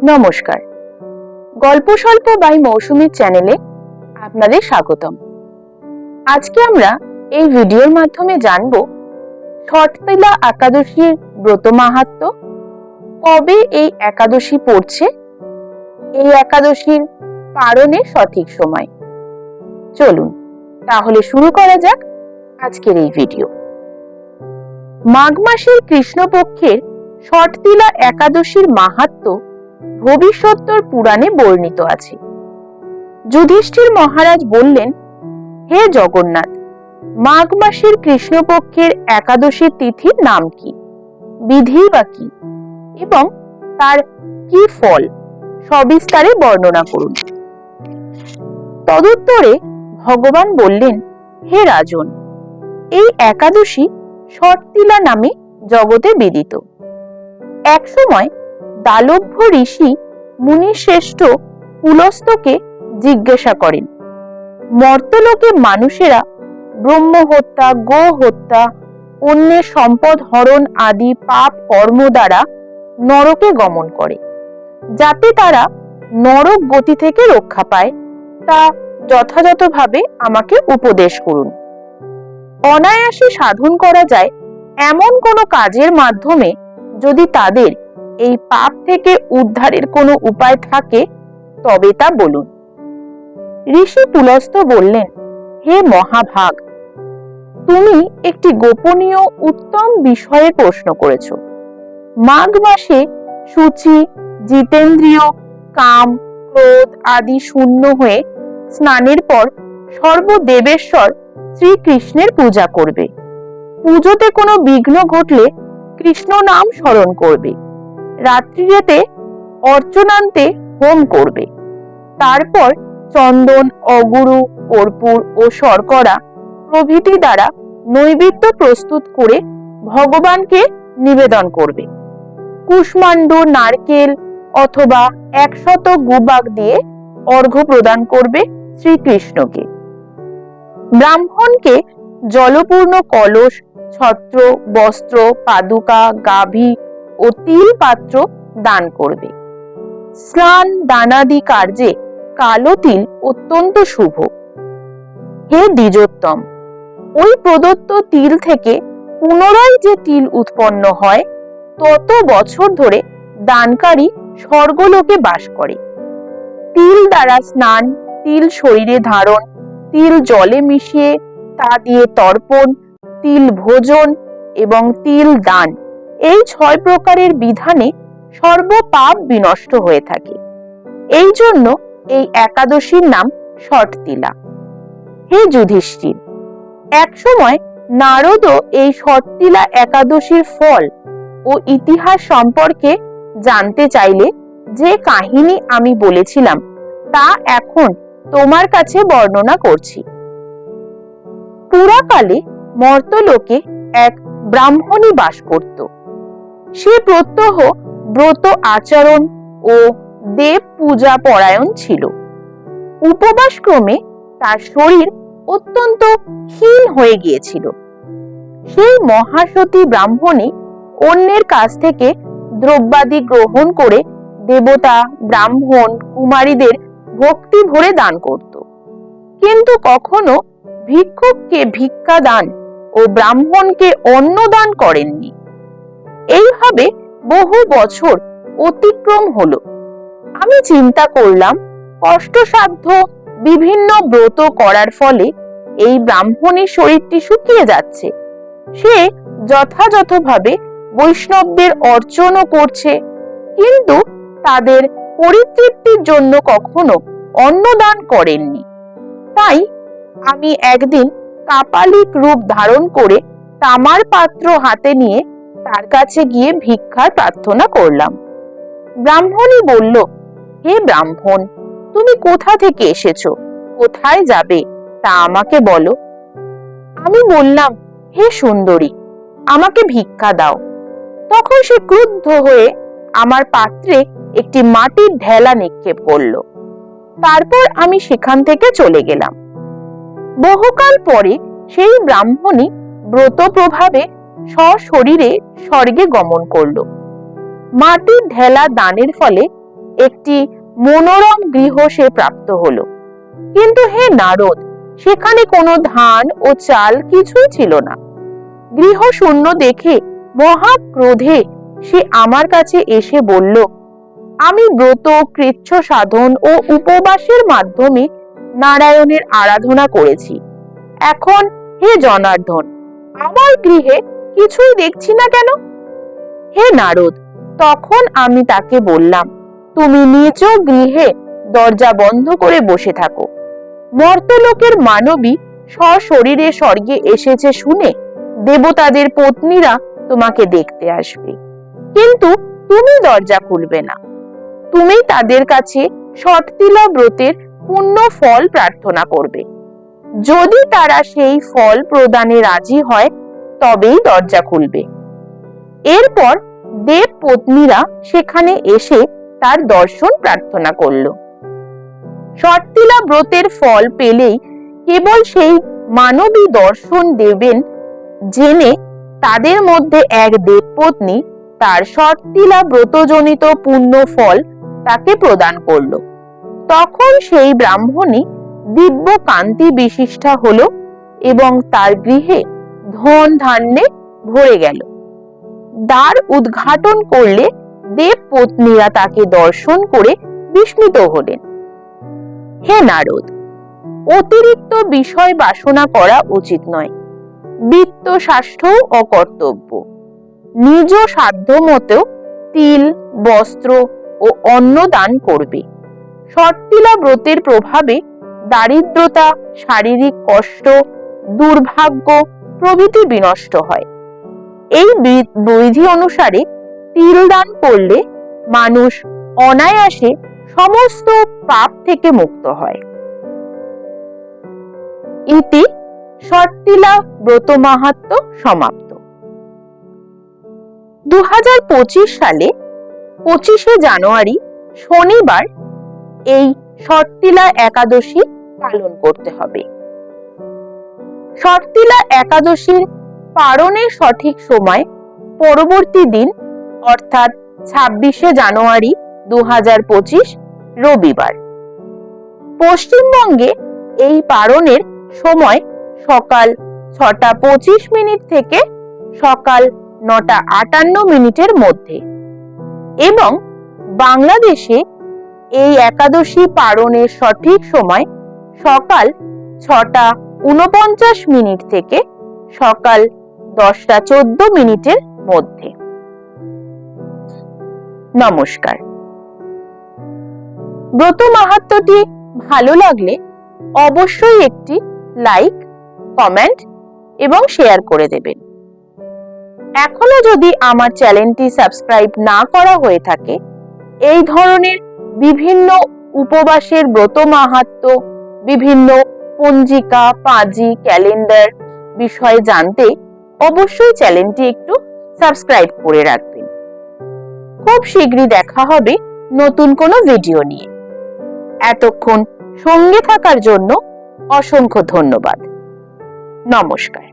নমস্কার, গল্প স্বল্প বাই মৌসুমীর চ্যানেলে আপনাদের স্বাগতম। আজকে আমরা এই ভিডিওর মাধ্যমে জানব ছটতিলা একাদশীর ব্রত মাহাত্ম্য, কবে এই একাদশী পড়ছে, এই একাদশীর পালনের সঠিক সময়। চলুন তাহলে শুরু করা যাক আজকের এই ভিডিও। মাঘ মাসের কৃষ্ণপক্ষের ছটতিলা একাদশীর মাহাত্ম্য ভবিষ্যোত্তর পুরাণে বর্ণিত আছে। যুধিষ্ঠির মহারাজ বললেন, হে জগন্নাথ, মাঘ মাসের কৃষ্ণপক্ষের একাদশীর তিথির নাম কি, বিধি বা কি, এবং তার কি ফল সবিস্তারে বর্ণনা করুন। তদুত্তরে ভগবান বললেন, হে রাজন, এই একাদশী ছটতিলা নামে জগতে বিদিত। একসময় দালভ্য ঋষি মুনিশ্রেষ্ঠ পুলস্তকে জিজ্ঞাসা করেন, মর্তলোকে মানুষেরা ব্রহ্ম হত্যা, গো হত্যা, অন্যের সম্পদ হরণ আদি পাপ কর্ম দ্বারা নরকে গমন করে, যাতে তারা নরক গতি থেকে রক্ষা পায়, তা যথাযথভাবে আমাকে উপদেশ করুন। অনায়াসে সাধন করা যায় এমন কোনো কাজের মাধ্যমে যদি তাদের এই পাপ থেকে উদ্ধারের কোনো উপায় থাকে তবে তা বলুন। ঋষি পুলস্ত বললেন, হে মহাভাগ, তুমি একটি গোপনীয় উত্তম বিষয়ে প্রশ্ন করেছ। মাঘ মাসে শুচি, জিতেন্দ্রিয়, কাম, ক্রোধ আদি শূন্য হয়ে স্নানের পর সর্বদেবেশ্বর শ্রীকৃষ্ণের পূজা করবে। পুজোতে কোনো বিঘ্ন ঘটলে কৃষ্ণ নাম স্মরণ করবে। রাত্রিরেতে অর্চনান্তে হোম করবে। তারপর চন্দন, অগুরু, কর্পূর ও শর্করা প্রভৃতি দ্বারা নৈবেদ্য প্রস্তুত করে ভগবানকে নিবেদন করবে। কুষ্মাণ্ড, নারকেল অথবা 100 গুবাক দিয়ে অর্ঘ্য প্রদান করবে শ্রীকৃষ্ণকে। ব্রাহ্মণকে জলপূর্ণ কলস, ছত্র, বস্ত্র, পাদুকা, গাভী ও তিল পাত্র দান করবে। স্নান দানাদি কার্যে কালো তিল অত্যন্ত শুভ। হে দ্বিজোত্তম, ওই প্রদত্ত তিল থেকে পুনরায় যে তিল উৎপন্ন হয় তত বছর ধরে দানকারী স্বর্গলোকে বাস করে। তিল দ্বারা স্নান, তিল শরীরে ধারণ, তিল জলে মিশিয়ে তা দিয়ে তর্পণ, তিল ভোজন এবং তিল দান, এই 6 প্রকারের বিধানে সর্বপাপ বিনষ্ট হয়ে থাকে। এই জন্য এই একাদশীর নাম ছটতিলা। হে যুধিষ্ঠির, একসময় নারদও এই ছটতিলা একাদশীর ফল ও ইতিহাস সম্পর্কে জানতে চাইলে যে কাহিনী আমি বলেছিলাম তা এখন তোমার কাছে বর্ণনা করছি। পুরাকালে মর্তলোকে এক ব্রাহ্মণী বাস করত। সে প্রত্যহ ব্রত আচরণ ও দেব পূজা পরায়ণ ছিল। উপবাস ক্রমে তার শরীর অত্যন্ত ক্ষীণ হয়ে গিয়েছিল। সেই মহাসতী ব্রাহ্মণী অন্যের কাছ থেকে দ্রব্যাদি গ্রহণ করে দেবতা, ব্রাহ্মণ, কুমারীদের ভক্তি ভরে দান করত, কিন্তু কখনো ভিক্ষুককে ভিক্ষা দান ও ব্রাহ্মণকে অন্ন দান করেননি। এইভাবে বহু বছর অতিক্রম হলো। আমি চিন্তা করলাম, কষ্টসাধ্য বিভিন্ন ব্রত করার ফলে এই ব্রাহ্মণের শরীরটি শুকিয়ে যাচ্ছে। সে যথাযথভাবে বৈষ্ণবদের অর্চনও করছে, কিন্তু তাদের পরিতৃপ্তির জন্য কখনো অন্নদান করেননি। তাই আমি একদিন কাপালিক রূপ ধারণ করে তামার পাত্র হাতে নিয়ে তার কাছে গিয়ে ভিক্ষার প্রার্থনা করলাম। ব্রাহ্মণী বলল, হে ব্রাহ্মণ, তুমি কোথা থেকে এসেছো, কোথায় যাবে তা আমাকে বলো। আমি বললাম, হে সুন্দরী, আমাকে ভিক্ষা দাও। তখন সে ক্রুদ্ধ হয়ে আমার পাত্রে একটি মাটির ঢেলা নিক্ষেপ করল। তারপর আমি সেখান থেকে চলে গেলাম। বহুকাল পরে সেই ব্রাহ্মণী ব্রত প্রভাবে সশরীরে স্বর্গে গমন করল। মাটির ঢেলা দানের ফলে একটি মনোরম গৃহ সে প্রাপ্ত হলো। কিন্তু হে নারদ, সেখানে কোনো ধান ও চাল কিছুই ছিল না। গৃহ শূন্য দেখে মহা ক্রোধে সে আমার কাছে এসে বলল, আমি ব্রত, কৃচ্ছ সাধন ও উপবাসের মাধ্যমে নারায়ণের আরাধনা করেছি। এখন হে জনার্দন, আমার গৃহে কিছুই দেখছি না কেন? হে নারদ, তখন আমি তাকে বললাম, তুমি নিজ গৃহে দরজা বন্ধ করে বসে থাকো। মর্তলোকের মানবী সশরীরে স্বর্গে এসেছে শুনে দেবতাদের পত্নীরা তোমাকে দেখতে আসবে, কিন্তু তুমি দরজা খুলবে না। তুমি তাদের কাছে ষটতিলা ব্রতের পুণ্য ফল প্রার্থনা করবে। যদি তারা সেই ফল প্রদানে রাজি হয় তবেই দরজা খুলবে। এরপর দেব পত্নীরা সেখানে এসে তার দর্শন প্রার্থনা করল। ষটতিলা ব্রতের ফল পেলেই কেবল সেই মানবী দর্শন দেবেন জেনে তাদের মধ্যে এক দেবপত্নী তার ষটতিলা ব্রতজনিত পুণ্য ফল তাকে প্রদান করল। তখন সেই ব্রাহ্মণী দিব্য কান্তি বিশিষ্টা হলো এবং তার গৃহে ধন ধান্যে ভরে গেল। দ্বার উদ্ঘাটন করলে দেব পত্নীরা তাকে দর্শন করে বিস্মিত হলেন। হে নারদ, অতিরিক্ত বিষয় বাসনা করা উচিত নয়। বিত্ত শাস্ত্রও অকর্তব্য। নিজ সাধ্য মতো তিল, বস্ত্র ও অন্ন দান করবে। ষটতিলা ব্রতের প্রভাবে দারিদ্রতা, শারীরিক কষ্ট, দুর্ভাগ্য প্রভৃতি বিনষ্ট হয়। এই বিধি অনুসারে তিল দান করলে মানুষ অনায়াসে সমস্ত পাপ থেকে মুক্ত হয়। ইতি ষটতিলা ব্রত মাহাত্ম্য সমাপ্ত। 2025 সালে 25শে জানুয়ারি শনিবার এই ষটতিলা একাদশী পালন করতে হবে। ষটতিলা একাদশীর পালনের সঠিক সময় পরবর্তী দিন অর্থাৎ 26শে জানুয়ারি 2025 রবিবার। পশ্চিমবঙ্গে এই পালনের সময় সকাল 6:25 থেকে সকাল 9:58 মধ্যে এবং বাংলাদেশে এই একাদশী পালনের সঠিক সময় সকাল 6:49 থেকে সকাল 10:14 মধ্যে। নমস্কার। ব্রত মাহাত্ম্যটি ভালো লাগলে অবশ্যই একটি লাইক, কমেন্ট এবং শেয়ার করে দেবেন। এখনো যদি আমার চ্যানেলটি সাবস্ক্রাইব না করা হয়ে থাকে, এই ধরনের বিভিন্ন উপবাসের ব্রত মাহাত্ম্য, বিভিন্ন পঞ্জিকা, পাঁজি, ক্যালেন্ডার বিষয়ে জানতে অবশ্যই চ্যানেলটি একটু সাবস্ক্রাইব করে রাখবেন। খুব শীঘ্রই দেখা হবে নতুন কোনো ভিডিও নিয়ে। এতক্ষণ সঙ্গে থাকার জন্য অসংখ্য ধন্যবাদ। নমস্কার।